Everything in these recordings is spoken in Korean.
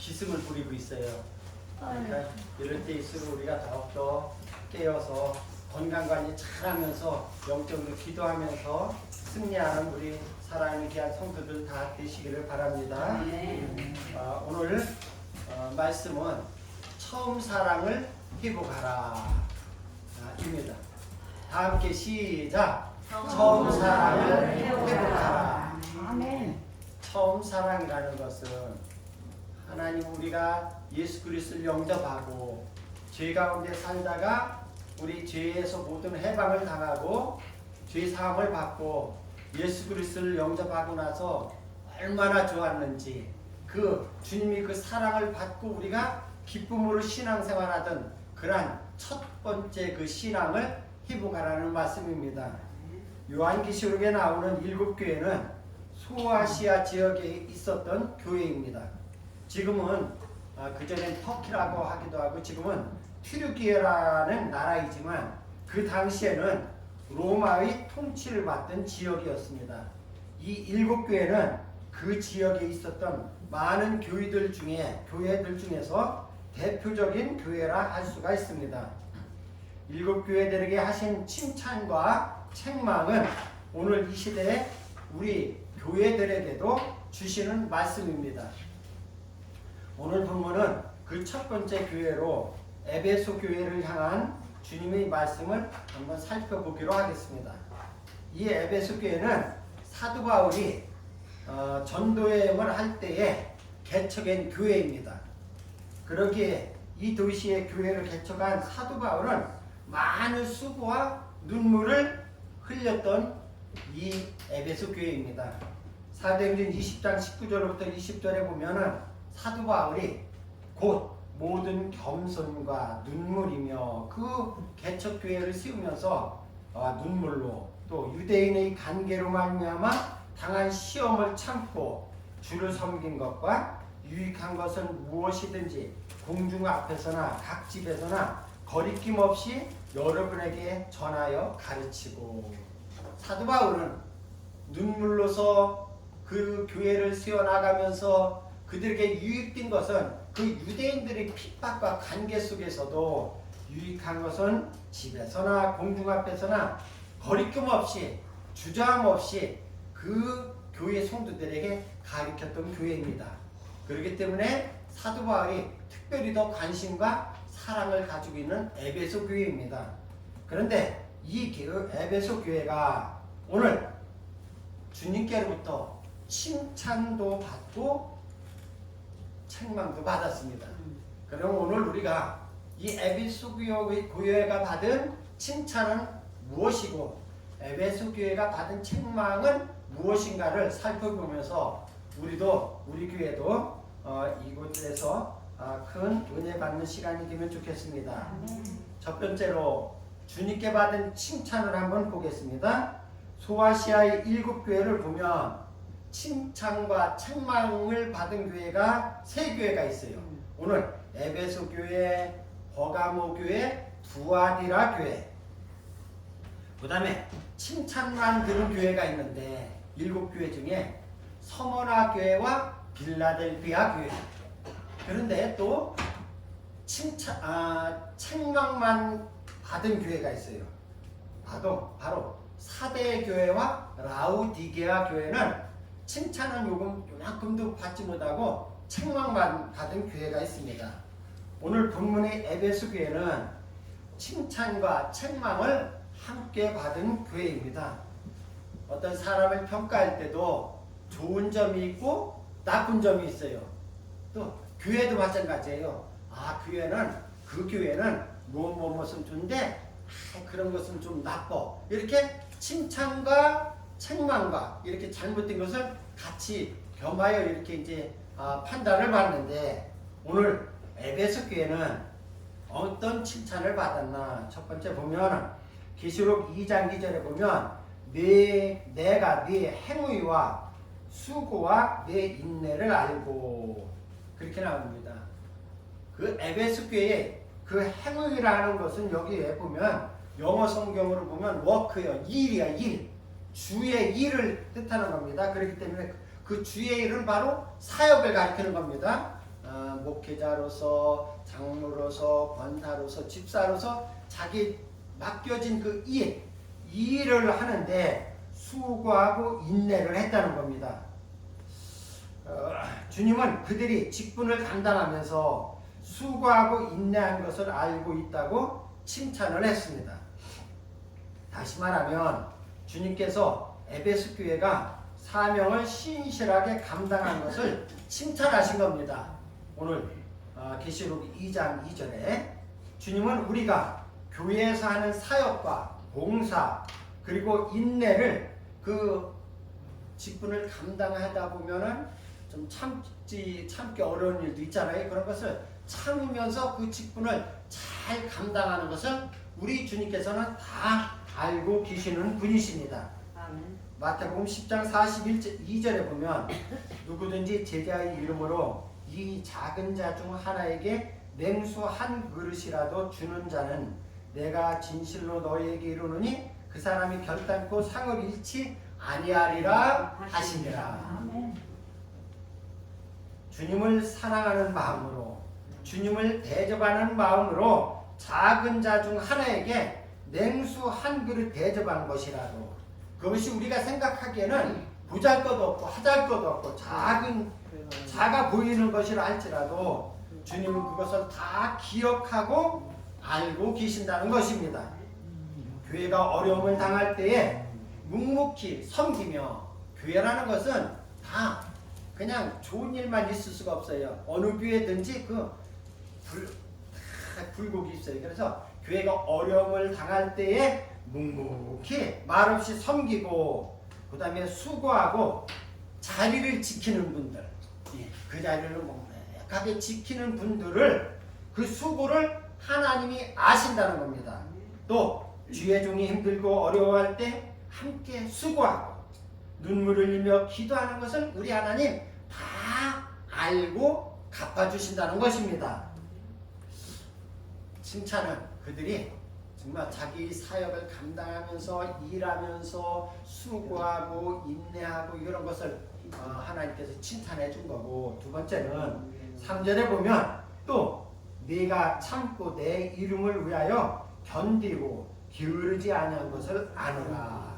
기승을 부리고 있어요. 그러니까 이럴 때일수록 우리가 더욱더 깨어서 건강관리 잘하면서 영적으로 기도하면서 승리하는 우리 사랑하는 귀한 성도들 다 되시기를 바랍니다. 오늘 말씀은 처음 사랑을 회복하라 입니다. 다 함께 시작. 처음 사랑을 회복하라. 아멘. 처음 사랑이라는 것은 하나님 우리가 예수 그리스도를 영접하고 죄 가운데 살다가 우리 죄에서 모든 해방을 당하고 죄 사함을 받고 예수 그리스도를 영접하고 나서 얼마나 좋았는지 그 주님이 그 사랑을 받고 우리가 기쁨으로 신앙생활하던 그러한 첫 번째 그 신앙을 회복하라는 말씀입니다. 요한계시록에 나오는 7교회는 소아시아 지역에 있었던 교회입니다. 지금은 그전엔 터키라고 하기도 하고 지금은 튀르키예라는 나라이지만 그 당시에는 로마의 통치를 받던 지역이었습니다. 이 7교회는 그 지역에 있었던 많은 교회들 중에서 대표적인 교회라 할 수가 있습니다. 7교회들에게 하신 칭찬과 책망은 오늘 이 시대에 우리 교회들에게도 주시는 말씀입니다. 오늘 본문은 그 첫 번째 교회로 에베소 교회를 향한 주님의 말씀을 한번 살펴보기로 하겠습니다. 이 에베소 교회는 사도 바울이 전도여행을 할 때에 개척한 교회입니다. 그러기에 이 도시의 교회를 개척한 사도 바울은 많은 수고와 눈물을 흘렸던 이 에베소 교회입니다. 사도행전 20장 19절부터 20절에 보면은 사도 바울이 곧 모든 겸손과 눈물이며 그 개척 교회를 세우면서 눈물로 또 유대인의 관계로 말미암아 당한 시험을 참고 주를 섬긴 것과 유익한 것은 무엇이든지 공중 앞에서나 각 집에서나 거리낌 없이 여러분에게 전하여 가르치고 사도 바울은 눈물로서 그 교회를 세워나가면서 그들에게 유익된 것은 그 유대인들의 핍박과 관계 속에서도 유익한 것은 집에서나 공중 앞에서나 거리낌 없이 주저함 없이 그 교회 성도들에게 가르쳤던 교회입니다. 그렇기 때문에 사도 바울이 특별히 더 관심과 사랑을 가지고 있는 에베소 교회입니다. 그런데 이 에베소 교회가 오늘 주님께로부터 칭찬도 받고 책망도 받았습니다. 그럼 오늘 우리가 이 에베소 교회가 받은 칭찬은 무엇이고 에베소 교회가 받은 책망은 무엇인가를 살펴보면서 우리 교회도 이곳에서 큰 은혜 받는 시간이 되면 좋겠습니다. 첫 번째로 주님께 받은 칭찬을 한번 보겠습니다. 소아시아의 7교회를 보면 칭찬과 책망을 받은 교회가 3교회가 있어요. 오늘 에베소 교회, 버가모 교회, 두아디라 교회. 그 다음에 칭찬만 들은 교회가 있는데 7교회 중에 서머나 교회와 빌라델비아 교회. 그런데 또 책망만 받은 교회가 있어요. 바로 사대 교회와 라우디게아 교회는 칭찬은 요만큼도 받지 못하고 책망만 받은 교회가 있습니다. 오늘 본문의 에베소 교회는 칭찬과 책망을 함께 받은 교회입니다. 어떤 사람을 평가할 때도 좋은 점이 있고 나쁜 점이 있어요. 또 교회도 마찬가지예요. 그 교회는 무엇은 좋은데 그런 것은 좀 나빠. 이렇게 칭찬과 책망과 이렇게 잘못된 것을 같이 겸하여 이렇게 이제 판단을 받는데 오늘 에베소 교회는 어떤 칭찬을 받았나? 첫 번째 보면 계시록 2장 2절에 보면 내가 네 행위와 수고와 내 인내를 알고 그렇게 나옵니다. 그 에베소 교회의 그 행위라는 것은 여기에 보면 영어 성경으로 보면 워크요, 일이야, 일. 주의 일을 뜻하는 겁니다. 그렇기 때문에 그 주의 일은 바로 사역을 가리키는 겁니다. 목회자로서, 장로로서, 권사로서, 집사로서 자기 맡겨진 그 일을 하는데 수고하고 인내를 했다는 겁니다. 주님은 그들이 직분을 감당하면서 수고하고 인내한 것을 알고 있다고 칭찬을 했습니다. 다시 말하면 주님께서 에베소 교회가 사명을 신실하게 감당한 것을 칭찬하신 겁니다. 오늘 계시록 2장 2절에 주님은 우리가 교회에서 하는 사역과 봉사 그리고 인내를 그 직분을 감당하다 보면은 좀 참기 어려운 일도 있잖아요. 그런 것을 참으면서 그 직분을 잘 감당하는 것을 우리 주님께서는 다 알고 계시는 분이십니다. 아멘. 마태복음 10장 42절에 보면 누구든지 제자의 이름으로 이 작은 자 중 하나에게 냉수 한 그릇이라도 주는 자는 내가 진실로 너희에게 이르노니 그 사람이 결단코 상을 잃지 아니하리라 하시니라. 아멘. 주님을 사랑하는 마음으로 주님을 대접하는 마음으로 작은 자 중 하나에게 냉수 한 그릇 대접한 것이라도 그것이 우리가 생각하기에는 보잘것없고 하잘것없고 작아 보이는 것이라 할지라도 주님은 그것을 다 기억하고 알고 계신다는 것입니다. 교회가 어려움을 당할 때에 묵묵히 섬기며 교회라는 것은 다 그냥 좋은 일만 있을 수가 없어요. 어느 교회든지 굴곡이 있어요. 그래서 교회가 어려움을 당할 때에 묵묵히 말없이 섬기고 그 다음에 수고하고 자리를 지키는 분들, 그 자리를 묵묵하게 지키는 분들을 그 수고를 하나님이 아신다는 겁니다. 또 주의 종이 힘들고 어려워할 때 함께 수고하고 눈물을 흘리며 기도하는 것을 우리 하나님 다 알고 갚아주신다는 것입니다. 칭찬은 그들이 정말 자기 사역을 감당하면서 일하면서 수고하고 인내하고 이런 것을 하나님께서 칭찬해 준 거고, 두 번째는 3절에 보면 또 네가 참고 내 이름을 위하여 견디고 게으르지 아니한 것을 아노라.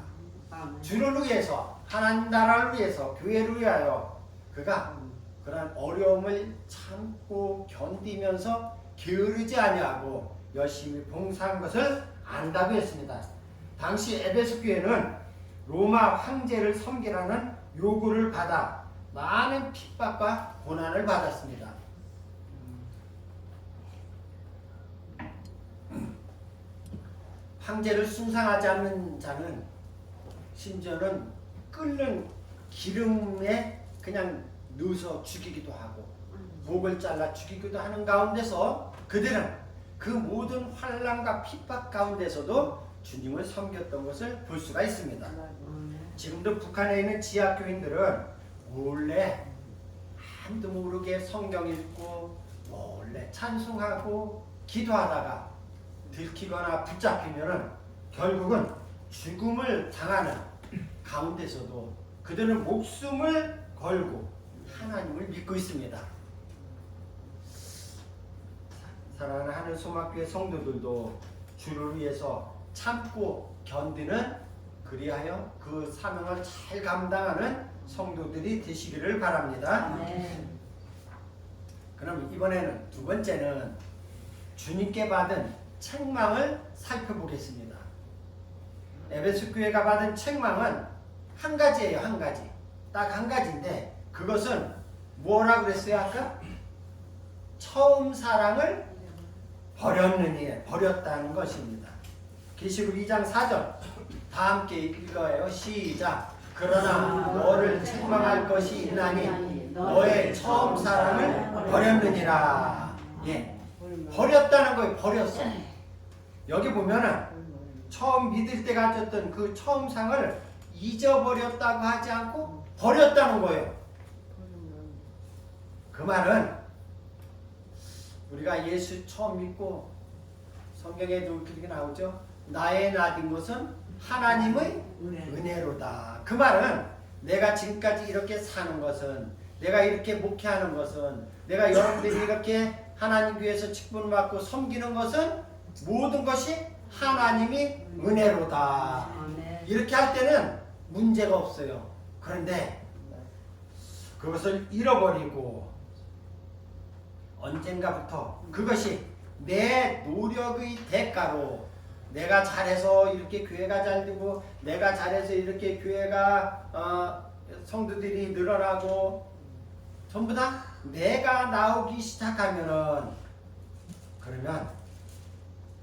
주를 위해서, 하나님 나라를 위해서, 교회를 위하여 그가 그러한 어려움을 참고 견디면서 게으르지 아니하고 열심히 봉사한 것을 안다고 했습니다. 당시 에베소 교회는 로마 황제를 섬기라는 요구를 받아 많은 핍박과 고난을 받았습니다. 황제를 숭상하지 않는 자는 심지어는 끓는 기름에 그냥 넣어서 죽이기도 하고 목을 잘라 죽이기도 하는 가운데서 그들은 그 모든 환난과 핍박 가운데서도 주님을 섬겼던 것을 볼 수가 있습니다. 지금도 북한에 있는 지하교인들은 원래 아무도 모르게 성경 읽고 원래 찬송하고 기도하다가 들키거나 붙잡히면은 결국은 죽음을 당하는 가운데서도 그들은 목숨을 걸고 하나님을 믿고 있습니다. 사랑하는 하늘 소망교회 성도들도 주를 위해서 참고 견디는, 그리하여 그 사명을 잘 감당하는 성도들이 되시기를 바랍니다. 그럼 이번에는 두 번째는 주님께 받은 책망을 살펴보겠습니다. 에베소 교회가 받은 책망은 한 가지예요. 한 가지. 딱 한 가지인데 그것은 뭐라 그랬어요 아까? 처음 사랑을 버렸다는 것입니다. 계시록 2장 4절 다 함께 읽어요. 시작. 그러나 너를 책망할 것이 있나니 너의 처음 사랑을 버렸느니라. 버렸다는 거예요. 버렸어. 여기 보면은 처음 믿을 때 가졌던 그 처음 상을 잊어버렸다고 하지 않고 버렸다는 거예요. 그 말은 우리가 예수 처음 믿고 성경에도 그렇게 나오죠. 나의 나된 것은 하나님의 은혜로다. 그 말은 내가 지금까지 이렇게 사는 것은 내가 이렇게 목회하는 것은, 내가 여러분들이 이렇게 하나님 교회에서 직분을 맡고 섬기는 것은 모든 것이 하나님이 은혜로다. 이렇게 할 때는 문제가 없어요. 그런데 그것을 잃어버리고 언젠가부터 그것이 내 노력의 대가로, 내가 잘해서 이렇게 교회가 잘 되고, 내가 잘해서 이렇게 교회가 성도들이 늘어나고, 전부 다 내가 나오기 시작하면은, 그러면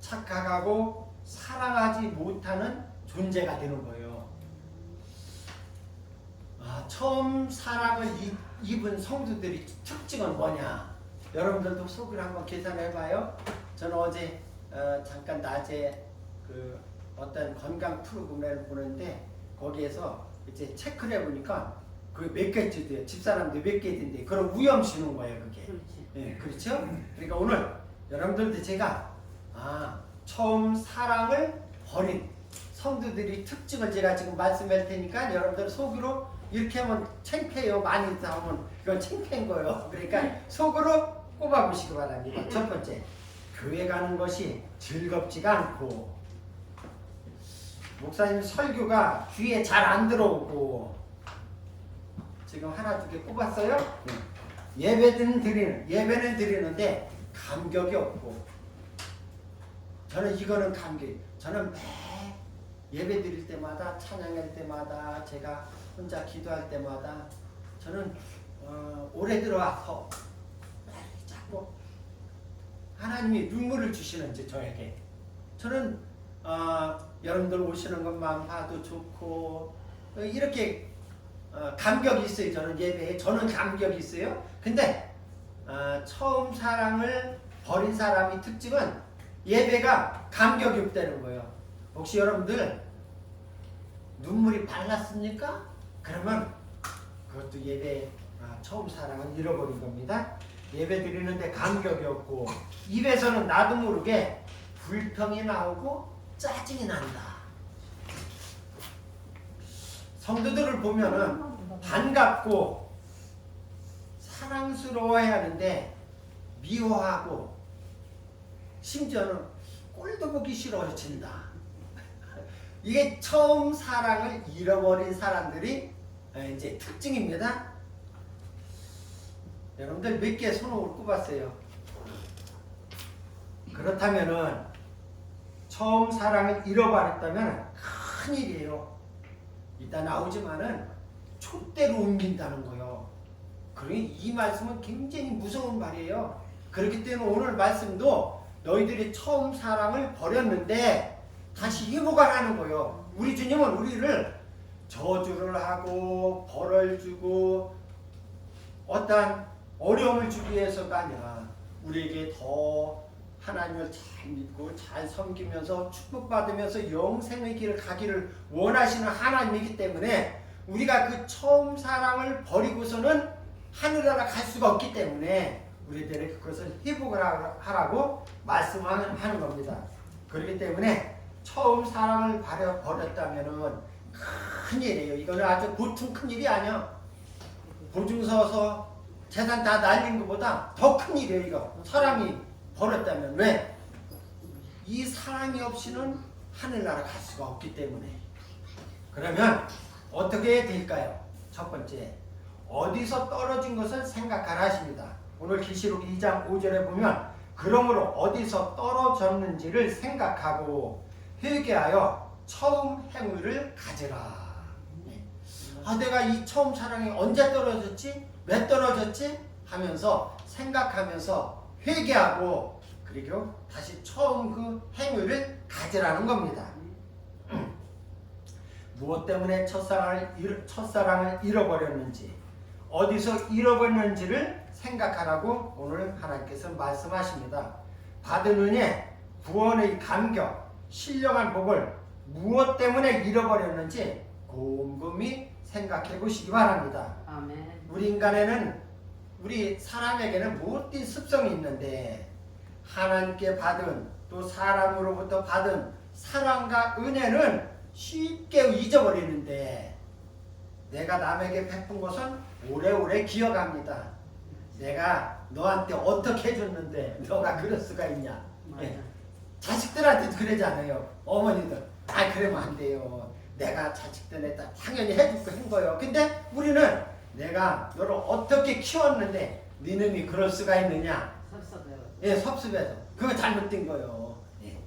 착각하고 사랑하지 못하는 존재가 되는 거예요. 처음 사랑을 입은 성도들이 특징은 뭐냐? 여러분들도 속으로 한번 계산해봐요. 저는 어제 잠깐 낮에 그 어떤 건강 프로그램을 보는데, 거기에서 이제 체크를 해보니까 그 몇 개째돼요. 집사람들 몇 개인데 그런 위험 신호인 거예요, 그게. 그렇지. 예, 그렇죠? 그러니까 오늘 여러분들도 제가 처음 사랑을 버린 성도들이 특징을 제가 지금 말씀할 테니까 여러분들 속으로 이렇게 하면 창피해요. 많이 나오면 이건 창피한 거예요. 그러니까 속으로 꼽아보시기 바랍니다. 첫 번째, 교회 가는 것이 즐겁지가 않고, 목사님 설교가 귀에 잘 안 들어오고, 지금 하나 두 개 꼽았어요? 예배는 드리는데 감격이 없고, 저는 이거는 감격. 저는 매 예배 드릴 때마다, 찬양할 때마다, 제가 혼자 기도할 때마다 저는 올해 들어와서 자꾸 하나님이 눈물을 주시는지 저에게, 저는 여러분들 오시는 것만 봐도 좋고 이렇게 감격이 있어요. 저는 예배에 저는 감격이 있어요. 근데 처음 사랑을 버린 사람의 특징은 예배가 감격이 없다는 거예요. 혹시 여러분들 눈물이 발랐습니까? 그러면 그것도 예배 처음 사랑을 잃어버린 겁니다. 예배 드리는데 감격이 없고, 입에서는 나도 모르게 불평이 나오고 짜증이 난다. 성도들을 보면은 반갑고 사랑스러워해야 하는데 미워하고, 심지어는 꼴도 보기 싫어진다. 이게 처음 사랑을 잃어버린 사람들이 이제 특징입니다. 여러분들 몇 개 손으로 꼽았어요. 그렇다면은 처음 사랑을 잃어버렸다면 큰일이에요. 이따 나오지만은 촛대로 옮긴다는 거예요. 그러니 이 말씀은 굉장히 무서운 말이에요. 그렇기 때문에 오늘 말씀도 너희들이 처음 사랑을 버렸는데 다시 회복을 하는 거예요. 우리 주님은 우리를 저주를 하고 벌을 주고 어떠한 어려움을 주기 위해서가 아니라 우리에게 더 하나님을 잘 믿고 잘 섬기면서 축복받으면서 영생의 길을 가기를 원하시는 하나님이기 때문에, 우리가 그 처음 사랑을 버리고서는 하늘나라 갈 수가 없기 때문에 우리들에게 그것을 회복을 하라고 말씀하는 겁니다. 그렇기 때문에 처음 사랑을 버렸다면은 큰일이에요. 이거는 아주 보통 큰일이 아니야. 보증 서서 재산 다 날린 것보다 더 큰일이에요. 이거 사람이 버렸다면. 왜? 이 사랑이 없이는 하늘나라 갈 수가 없기 때문에. 그러면 어떻게 될까요? 첫 번째, 어디서 떨어진 것을 생각하라 하십니다. 오늘 계시록 2장 5절에 보면, 그러므로 어디서 떨어졌는지를 생각하고 회개하여 처음 행위를 가지라. 내가 이 처음 사랑이 언제 떨어졌지? 왜 떨어졌지? 하면서 생각하면서 회개하고, 그리고 다시 처음 그 행위를 가지라는 겁니다. 무엇 때문에 첫사랑을 잃어버렸는지, 어디서 잃어버렸는지를 생각하라고 오늘 하나님께서 말씀하십니다. 받은 은혜, 구원의 감격, 신령한 복을 무엇 때문에 잃어버렸는지 곰곰이 생각해 보시기 바랍니다. 아멘. 우리 사람에게는 못된 습성이 있는데, 하나님께 받은, 또 사람으로부터 받은 사랑과 은혜는 쉽게 잊어버리는데, 내가 남에게 베푼 것은 오래오래 기억합니다. 내가 너한테 어떻게 해줬는데 너가 그럴 수가 있냐. 예. 자식들한테도 그러잖아요. 어머니들. 그러면 안 돼요. 내가 자식들한테 당연히 해줄 거 한 거예요. 근데 우리는 내가 너를 어떻게 키웠는데 네 놈이 그럴 수가 있느냐. 예, 섭섭해서. 그거 잘못된 거예요. 예.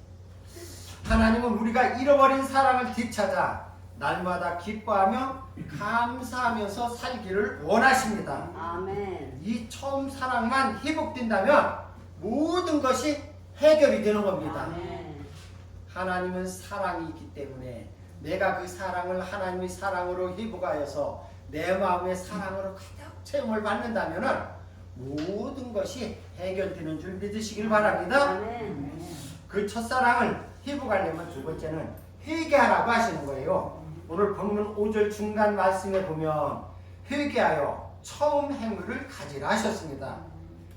하나님은 우리가 잃어버린 사랑을 되찾아 날마다 기뻐하며 감사하면서 살기를 원하십니다. 아멘. 이 처음 사랑만 회복된다면 모든 것이 해결이 되는 겁니다. 아멘. 하나님은 사랑이 있기 때문에 내가 그 사랑을 하나님의 사랑으로 회복하여서 내 마음의 사랑으로 가득 체험을 받는다면 모든 것이 해결되는 줄 믿으시길 바랍니다. 아멘. 그 첫사랑을 회복하려면 두 번째는 회개하라고 하시는 거예요. 오늘 본문 5절 중간 말씀에 보면 회개하여 처음 행위를 가지라 하셨습니다.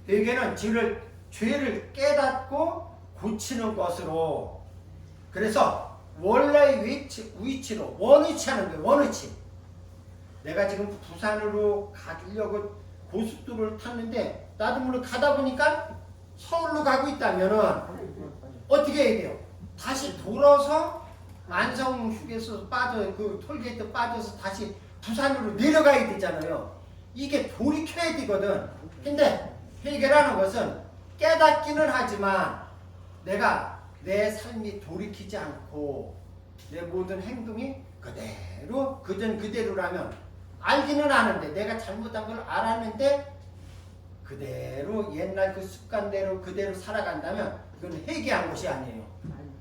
회개는 죄를 깨닫고 고치는 것으로, 그래서 원래의 위치로 원위치하는 거예요. 원위치. 내가 지금 부산으로 가려고 고속도로를 탔는데 나도 모르게 가다 보니까 서울로 가고 있다면은 어떻게 해야 돼요? 다시 돌아서 안성 휴게소 그 톨게이트 빠져서 다시 부산으로 내려가야 되잖아요. 이게 돌이켜야 되거든. 근데 회개라는 것은 깨닫기는 하지만 내가 내 삶이 돌이키지 않고 내 모든 행동이 그대로 그대로라면, 알기는 아는데 내가 잘못한 걸 알았는데 그대로 옛날 그 습관대로 그대로 살아간다면 그건 회개한 것이 아니에요.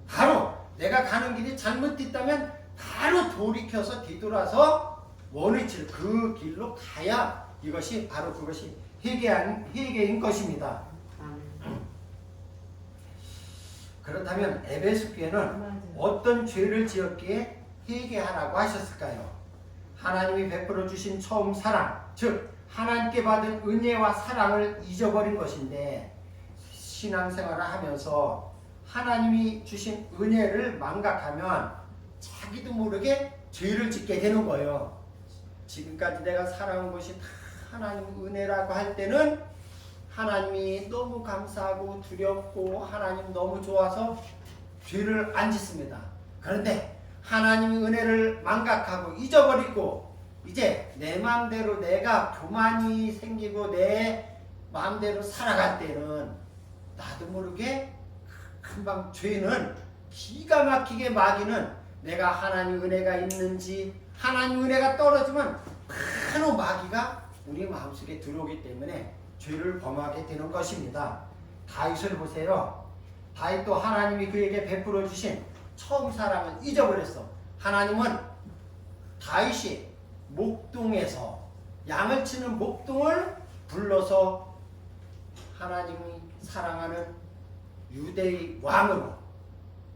바로 내가 가는 길이 잘못됐다면 바로 돌이켜서 뒤돌아서 원위치를 그 길로 가야 이것이 바로 그것이 회개인 것입니다. 그렇다면 에베소 교회는 어떤 죄를 지었기에 회개하라고 하셨을까요? 하나님이 베풀어 주신 처음 사랑, 즉 하나님께 받은 은혜와 사랑을 잊어버린 것인데, 신앙생활을 하면서 하나님이 주신 은혜를 망각하면 자기도 모르게 죄를 짓게 되는 거예요. 지금까지 내가 살아온 것이 다 하나님 은혜라고 할 때는 하나님이 너무 감사하고 두렵고 하나님 너무 좋아서 죄를 안 짓습니다. 그런데 하나님의 은혜를 망각하고 잊어버리고 이제 내 마음대로 내가 교만이 생기고 내 마음대로 살아갈 때는 나도 모르게 금방 죄는 기가 막히게 마귀는 내가 하나님 은혜가 있는지, 하나님 은혜가 떨어지면 바로 마귀가 우리 마음속에 들어오기 때문에 죄를 범하게 되는 것입니다. 다윗을 보세요. 다윗도 하나님이 그에게 베풀어 주신 처음 사랑을 잊어버렸어. 하나님은 다윗이 목동에서 양을 치는 목동을 불러서 하나님이 사랑하는 유대의 왕으로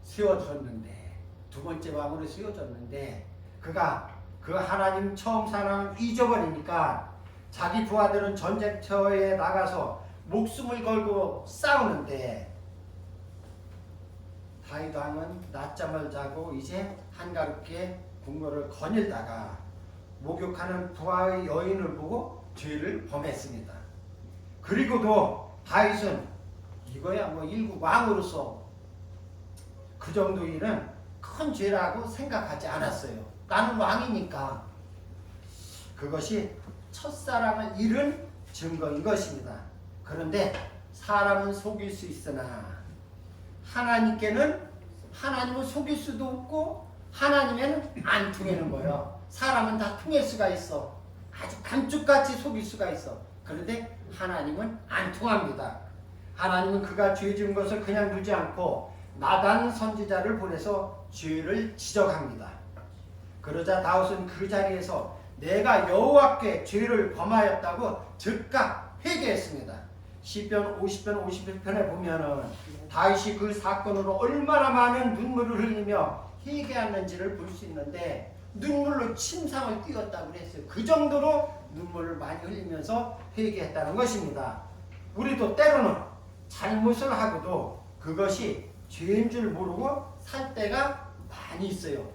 세워졌는데, 두 번째 왕으로 세워졌는데 그가 그 하나님 처음 사랑을 잊어버리니까 자기 부하들은 전쟁터에 나가서 목숨을 걸고 싸우는데 다윗 왕은 낮잠을 자고 이제 한가롭게 궁궐을 거닐다가 목욕하는 부하의 여인을 보고 죄를 범했습니다. 그리고도 다윗은 이거야 뭐 일국 왕으로서 그 정도 일은 큰 죄라고 생각하지 않았어요. 나는 왕이니까. 그것이 첫사랑을 잃은 증거인 것입니다. 그런데 사람은 속일 수 있으나 하나님은 속일 수도 없고 하나님에는 안 통하는 거예요. 사람은 다 통할 수가 있어. 아주 감쪽같이 속일 수가 있어. 그런데 하나님은 안 통합니다. 하나님은 그가 죄 지은 것을 그냥 두지 않고 나단 선지자를 보내서 죄를 지적합니다. 그러자 다윗은 그 자리에서 내가 여호와께 죄를 범하였다고 즉각 회개했습니다. 시편 50편 51편에 보면은 다윗이 그 사건으로 얼마나 많은 눈물을 흘리며 회개했는지를 볼 수 있는데 눈물로 침상을 띄었다고 그랬어요. 그 정도로 눈물을 많이 흘리면서 회개했다는 것입니다. 우리도 때로는 잘못을 하고도 그것이 죄인 줄 모르고 살 때가 많이 있어요.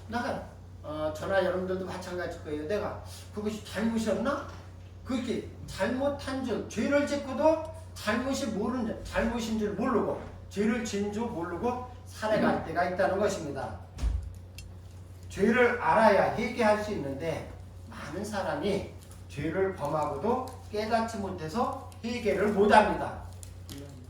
내가 저나 여러분들도 마찬가지일 거예요. 내가 그것이 잘못이었나? 그렇게 잘못한 줄, 죄를 짓고도 잘못인 줄 모르고 죄를 지은 줄 모르고 살아갈 때가 있다는 것입니다. 죄를 알아야 회개할 수 있는데 많은 사람이 죄를 범하고도 깨닫지 못해서 회개를 못합니다.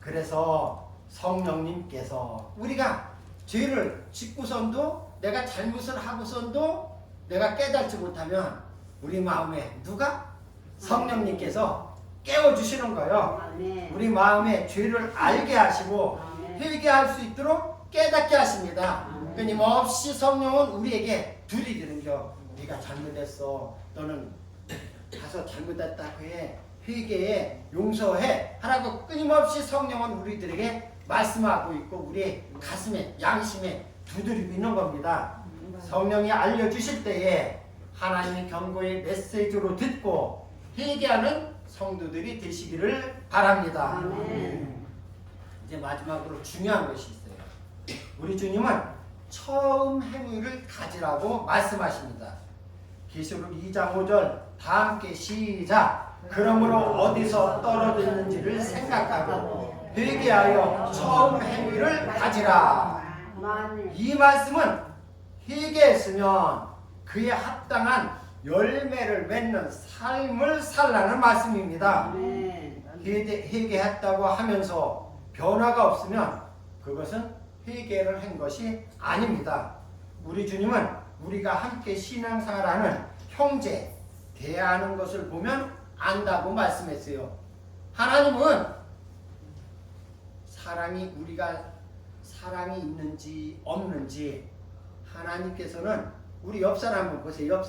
그래서 성령님께서 우리가 죄를 짓고선도 내가 잘못을 하고선도 내가 깨닫지 못하면 우리 마음에 누가? 성령님께서 깨워주시는 거예요. 우리 마음에 죄를 알게 하시고 회개할 수 있도록 깨닫게 하십니다. 끊임없이 성령은 우리에게 두리기는겨. 네가 잘못했어. 너는 가서 잘못했다고 해. 회개해. 용서해. 하라고 끊임없이 성령은 우리들에게 말씀하고 있고 우리의 가슴에 양심에 두드리고 있는 겁니다. 성령이 알려주실 때에 하나님의 경고의 메시지로 듣고 회개하는 성도들이 되시기를 바랍니다. 이제 마지막으로 중요한 것이 있어요. 우리 주님은 처음 행위를 가지라고 말씀하십니다. 계시록 2장 5절 다 함께 시작. 그러므로 어디서 떨어졌는지를 생각하고 회개하여 처음 행위를 가지라. 이 말씀은 회개했으면 그에 합당한 열매를 맺는 삶을 살라는 말씀입니다. 회개했다고 하면서 변화가 없으면 그것은 회개를 한 것이 아닙니다. 우리 주님은 우리가 함께 신앙생활하는 형제 대하는 것을 보면 안다고 말씀했어요. 하나님은 우리가 사랑이 있는지 없는지 하나님께서는 우리 옆사람을 보세요.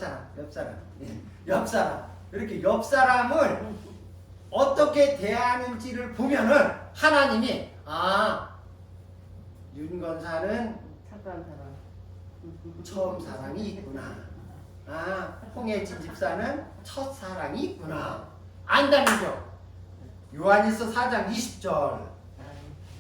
옆사람 이렇게 옆사람을 어떻게 대하는지를 보면은 하나님이 윤건사는 착한 사람. 처음 사랑이 있구나. 홍혜진 집사는 첫 사랑이 있구나. 안다는 거. 요한일서 4장 20절.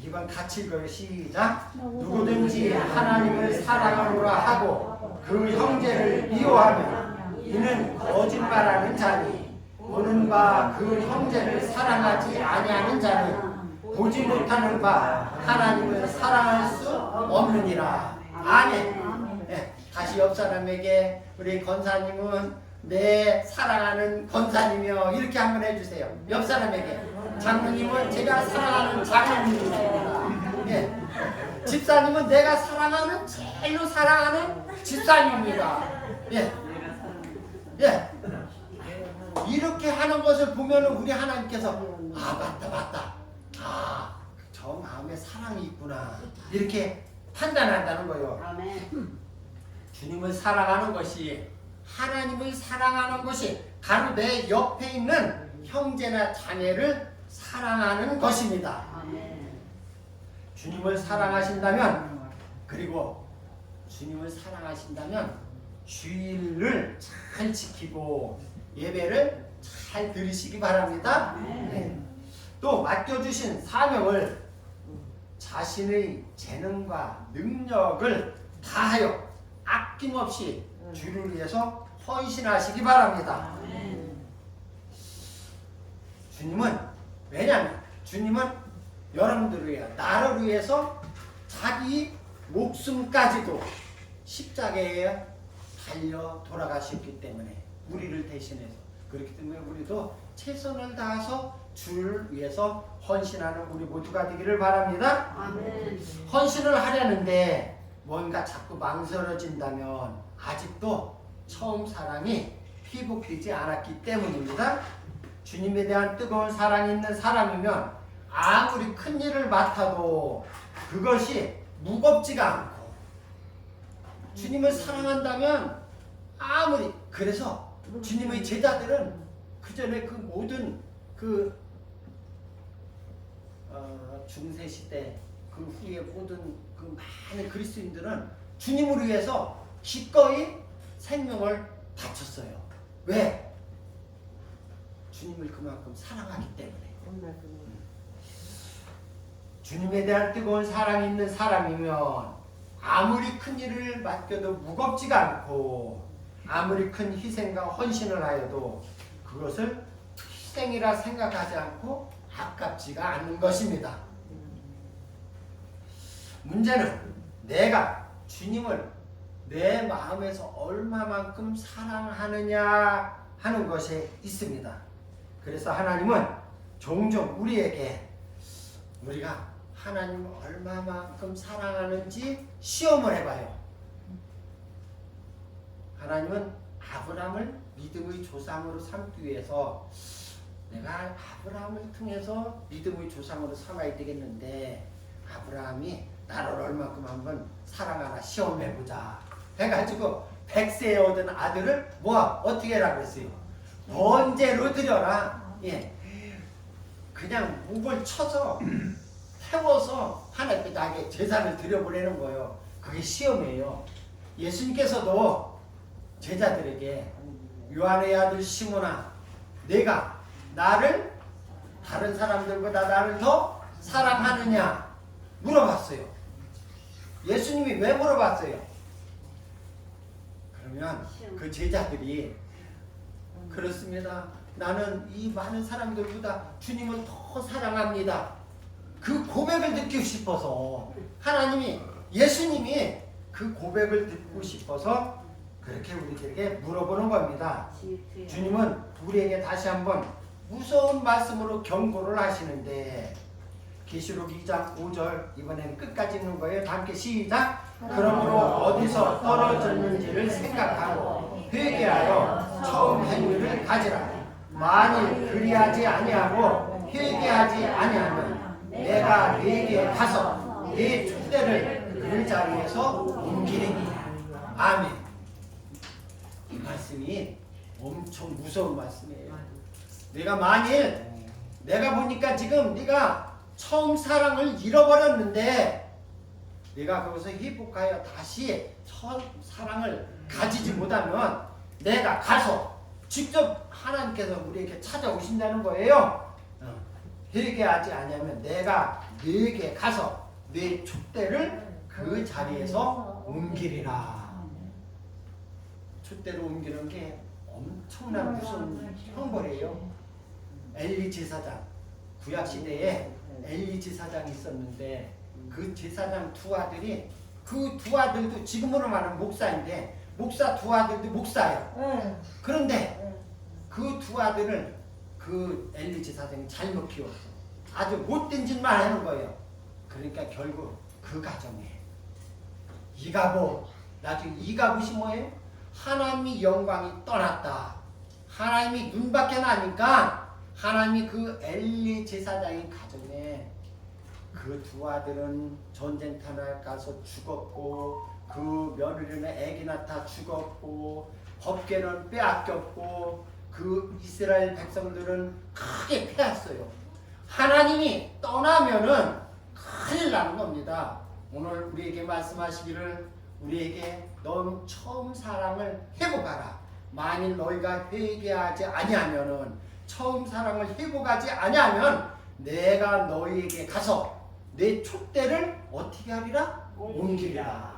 이번 같이 읽어요. 시작. 누구든지 하나님을 사랑하노라 하고 그 형제를 미워하면 이는 거짓말하는 자니 보는 바 그 형제를 사랑하지 아니하는 자는 보지 못하는 바 하나님을 사랑할 수 없느니라. 아멘. 네, 다시 옆 사람에게 우리 권사님은 내 사랑하는 권사님이요 이렇게 한번 해주세요. 옆 사람에게. 장로님은 제가 사랑하는 장로님입니다. 예. 집사님은 내가 사랑하는 제일로 사랑하는 집사님입니다. 예. 이렇게 하는 것을 보면 우리 하나님께서 맞다. 저 마음에 사랑이 있구나. 이렇게 판단한다는 거예요. 주님을 사랑하는 것이 하나님을 사랑하는 것이 바로 내 옆에 있는 형제나 자매를 사랑하는 것입니다. 주님을 사랑하신다면 그리고 주님을 사랑하신다면 주일을 잘 지키고 예배를 잘 드리시기 바랍니다. 또 맡겨주신 사명을 자신의 재능과 능력을 다하여 아낌없이 주를 위해서 헌신하시기 바랍니다. 왜냐하면 주님은 여러분들을 위해 나를 위해서 자기 목숨까지도 십자가에 달려 돌아가셨기 때문에 우리를 대신해서 그렇기 때문에 우리도 최선을 다해서 주를 위해서 헌신하는 우리 모두가 되기를 바랍니다. 헌신을 하려는데 뭔가 자꾸 망설여진다면 아직도 처음 사랑이 회복되지 않았기 때문입니다. 주님에 대한 뜨거운 사랑이 있는 사람이면 아무리 큰 일을 맡아도 그것이 무겁지가 않고 주님을 사랑한다면 그래서 주님의 제자들은 그 전에 그 모든 중세시대 그 후에 모든 그 많은 그리스도인들은 주님을 위해서 기꺼이 생명을 바쳤어요. 왜? 주님을 그만큼 사랑하기 때문에. 주님에 대한 뜨거운 사랑이 있는 사람이면 아무리 큰 일을 맡겨도 무겁지가 않고 아무리 큰 희생과 헌신을 하여도 그것을 희생이라 생각하지 않고 아깝지가 않는 것입니다. 문제는 내가 주님을 내 마음에서 얼마만큼 사랑하느냐 하는 것에 있습니다. 그래서 하나님은 종종 우리에게 우리가 하나님을 얼마만큼 사랑하는지 시험을 해봐요. 하나님은 아브라함을 믿음의 조상으로 삼기 위해서 내가 아브라함을 통해서 믿음의 조상으로 삼아야 되겠는데 아브라함이 나를 얼마큼 한번 사랑하나 시험해보자 해가지고 100세에 얻은 아들을 어떻게 하라고 했어요? 번제로 드려라. 예. 그냥 목을 쳐서 태워서 하나님께 나에게 제사를 드려보내는 거예요. 그게 시험이에요. 예수님께서도 제자들에게 요한의 아들 시몬아 내가 나를 다른 사람들보다 나를 더 사랑하느냐 물어봤어요. 예수님이 왜 물어봤어요? 그러면 그 제자들이 그렇습니다. 나는 이 많은 사람들보다 주님을 더 사랑합니다. 그 고백을 듣고 싶어서 예수님이 그 고백을 듣고 싶어서 그렇게 우리들에게 물어보는 겁니다. 주님은 우리에게 다시 한번 무서운 말씀으로 경고를 하시는데 계시록 2장 5절 이번에는 끝까지 있는 거예요. 다 함께 시작. 그러므로 어디서 떨어졌는지를 생각하고 회개하여 처음 행위를 가지라. 만일 그리하지 아니하고 회개하지 아니하면 내가 네게 가서 네 촛대를 그 자리에서 옮기리니. 아멘. 이 말씀이 엄청 무서운 말씀이에요. 내가 보니까 지금 네가 처음 사랑을 잃어버렸는데 네가 거기서 회복하여 다시 처음 사랑을 가지지 못하면 내가 가서 직접 하나님께서 우리에게 찾아오신다는 거예요. 회개하지 않으면 내가 네게 가서 네 촛대를 그 자리에서 옮기리라. 촛대를 옮기는 게 엄청난 무서운 형벌이에요. 엘리 제사장, 구약시대에 엘리 제사장이 있었는데 그 제사장 두 아들이 그 두 아들도 지금으로 말하면 목사인데 목사 두 아들도 목사예요. 그런데 그 두 아들을 그 엘리 제사장이 잘못 키웠어. 아주 못된 짓만 하는 거예요. 그러니까 결국 그 가정에 이가봇, 나중에 이가봇이 뭐예요? 하나님의 영광이 떠났다. 하나님이 눈밖에 나니까 하나님이 그 엘리 제사장의 가정에 그 두 아들은 전쟁터에 가서 죽었고 그 며느리는 애기나 다 죽었고 법궤는 빼앗겼고 그 이스라엘 백성들은 크게 패했어요. 하나님이 떠나면은 큰일 나는 겁니다. 오늘 우리에게 말씀하시기를 우리에게 넌 처음 사랑을 회복하라. 만일 너희가 회개하지 아니하면은 처음 사랑을 회복하지 아니하면 내가 너희에게 가서 내 촛대를 어떻게 하리라? 옮기리라.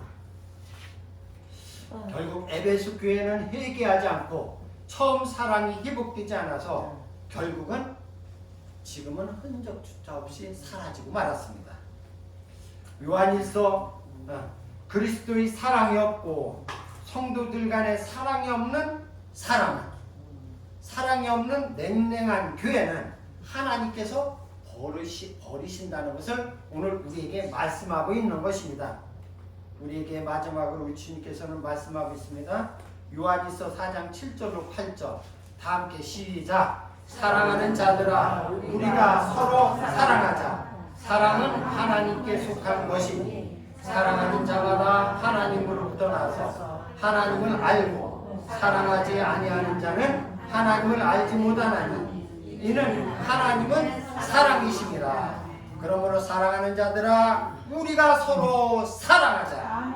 결국 에베소 교회는 회개하지 않고 처음 사랑이 회복되지 않아서 결국은 지금은 흔적조차 없이 사라지고 말았습니다. 요한일서 그리스도의 사랑이 없고 성도들 간의 사랑이 없는 사랑이 없는 냉랭한 교회는 하나님께서 버리신다는 것을 오늘 우리에게 말씀하고 있는 것입니다. 우리에게 마지막으로 우리 주님께서는 말씀하고 있습니다. 요한일서 4장 7절로 8절 다 함께 시작. 사랑하는 자들아 우리가 서로 사랑하자. 사랑은 하나님께 속한 것이니 사랑하는 자마다 하나님으로부터 나서 하나님을 알고 사랑하지 아니하는 자는 하나님을 알지 못하나니 이는 하나님은 사랑이심이라. 그러므로 사랑하는 자들아 우리가 서로 사랑하자.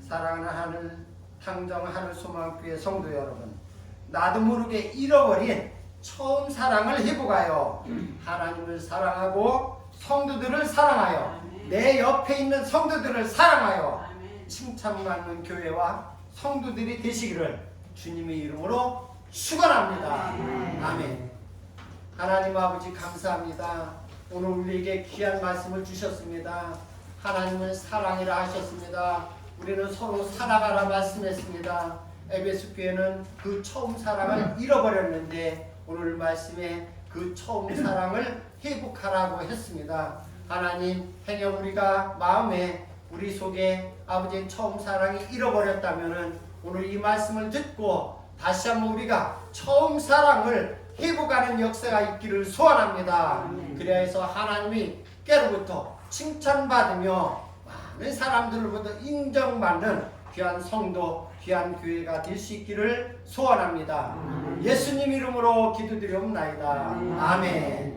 사랑하는 하늘 탕정 하늘 소망교회 성도 여러분, 나도 모르게 잃어버린 처음 사랑을 회복하여 하나님을 사랑하고 성도들을 사랑하여 내 옆에 있는 성도들을 사랑하여 칭찬받는 교회와 성도들이 되시기를 주님의 이름으로 축원합니다. 아멘. 하나님 아버지 감사합니다. 오늘 우리에게 귀한 말씀을 주셨습니다. 하나님을 사랑이라 하셨습니다. 우리는 서로 사랑하라 말씀했습니다. 에베소 교회는 그 처음 사랑을 잃어버렸는데 오늘 말씀에 그 처음 사랑을 회복하라고 했습니다. 하나님, 행여 우리가 마음에 우리 속에 아버지의 처음 사랑이 잃어버렸다면은 오늘 이 말씀을 듣고 다시 한번 우리가 처음 사랑을 회복하는 역사가 있기를 소원합니다. 그래야 해서 하나님이 깨로부터 칭찬받으며 많은 사람들로부터 인정받는 귀한 성도, 귀한 교회가 될 수 있기를 소원합니다. 예수님 이름으로 기도드리옵나이다. 아멘.